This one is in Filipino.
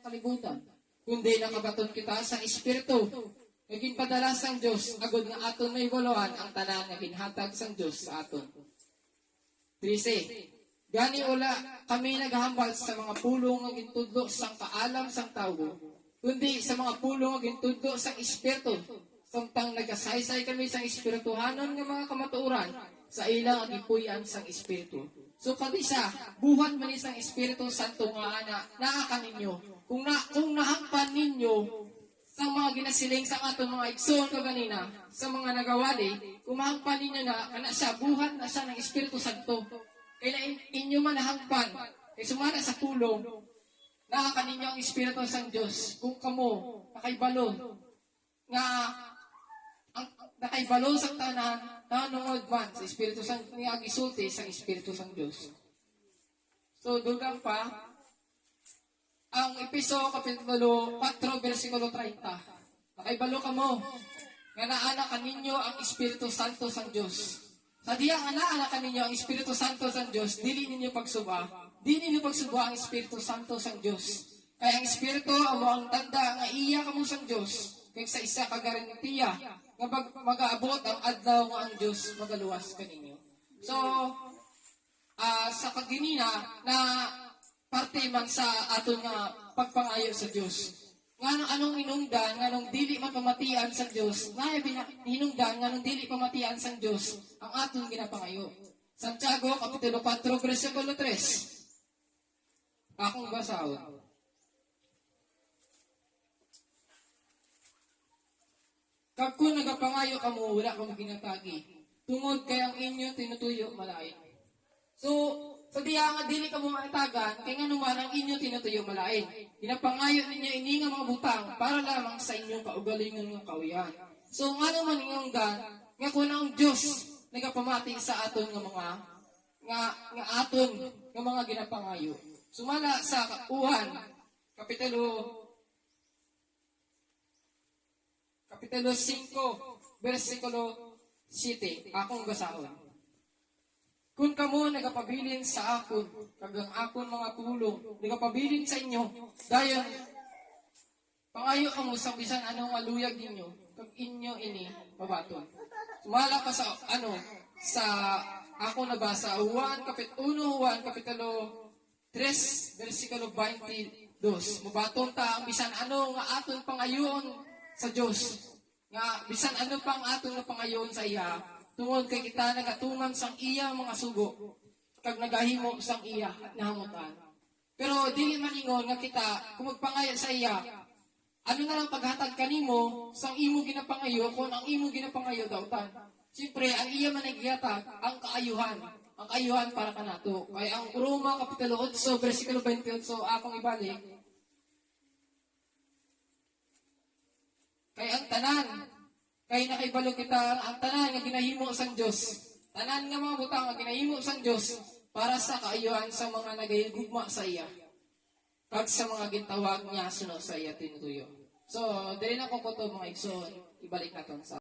Kalibutan, kundi nakabaton kita sa Espiritu. Naging padala sang Diyos, agod nga aton may waloan ang tanan nga ginhatag sang Diyos sa aton. 13. Gani ula kami naghambal sa mga pulong nga gintudlo sang kaalam sang tawo, kundi sa mga pulong nga gintudlo sang Espiritu. Samtang nagasaysay kami sang espirituhanon nga mga kamatuoran sa ilang agipuyan sang Espiritu. So kadisa, buhat man isang Espiritu Santo nga naa kaninyo. Kung nahangpan ninyo sa mga ginasiling sa aton mga igsoon kaganina, sa mga nagawali, kung mahangpan ninyo na siya, buhat na siya ng Espiritu Santo. Kaya inyo man nahangpan, kaya sumana sa pulong, naka ninyo ang Espiritu sang Diyos. Kung kamo, nakaibalo, nga nakaibalo sa tanan, nanungod man sa Espiritu sang niagisulti sa Espiritu sang Diyos. So, dugang pa, ang Epeso Kapitulo 4, versikulo 30. Nakaibalo ka mo, nga naana kaninyo ang Espiritu Santo sang Diyos. Sa diya nga naana kaninyo ang Espiritu Santo sang Diyos, dili ninyo pagsuba ang Espiritu Santo sang Diyos. Kaya ang Espiritu, amo ang tanda nga iya kamo sang Diyos, kaya sa isa kagarantiya, nga mag-aabot ang adlaw nga ang Diyos magaluwas kaninyo. So, sa kaginina, na parte man sa aton nga pagpangayo sa Diyos. Anong hinungdan, nganong dili man pamatian sa Diyos, hinungdan, nganong dili pamatian sa Diyos, ang aton ginapangayo. Santiago, Kapitulo 4, versikulo 3. Akong basahon. Kag kung nagapangayo ka mo, wala kang ginatagi. Tungod kay ang inyo tinutuyo malain. So, sa diya nga dili ka mo maitagan, kaya nga naman ang inyo tinutuyo malain. Ginapangayo ninyo ini nga mga butang para lamang sa inyong kaugalingon ng kawiyan. So, nga naman inyong nga kung ang Diyos nagapamati sa aton nga aton nga mga ginapangayo. Sumala sa Uhan, Kapitulo 5, versikulo 7. Akong basahon. Kung kamo nagapabilin sa akon, kagang akon mga pulong, nagapabilin sa inyo, dayon, pangayo kamo sa bisan anong aluyag ninyo, kag inyo ini, mabaton. Sumala ka sa, sa ako nabasa, Juan Kapitulo 3, versikulo 22. Mabaton ta ang bisan ano nga aton pangayon sa Diyos. Nga, bisan ano pang aton nga pangayon sa iya, tungod kay kita nagatuman sang iya mga sugo, kag nagahimo sang iya nahamutan. Pero dili man ingon nga kita, kung magpangayo sa iya, ano na lang paghatag kanimo, sang imo ginapangayo, kung ang imo ginapangayo dautan. Siyempre, ang iya man naghihatag, ang kaayuhan para kanato. Kaya ang Roma Kapitulo 8, versikulo 28, akong ibalik, kaya ang tanan, kaya nakaibalo kita ang tanan nga ginahimo sang Diyos. Tanan nga mga butang nga ginahimo sang Diyos para sa kaayuhan sa mga nagayugma sa iya. Kag sa mga gintawag niya suno sa iya tinutuyo. So, dili na ko to mga igsoon, ibalik naton sa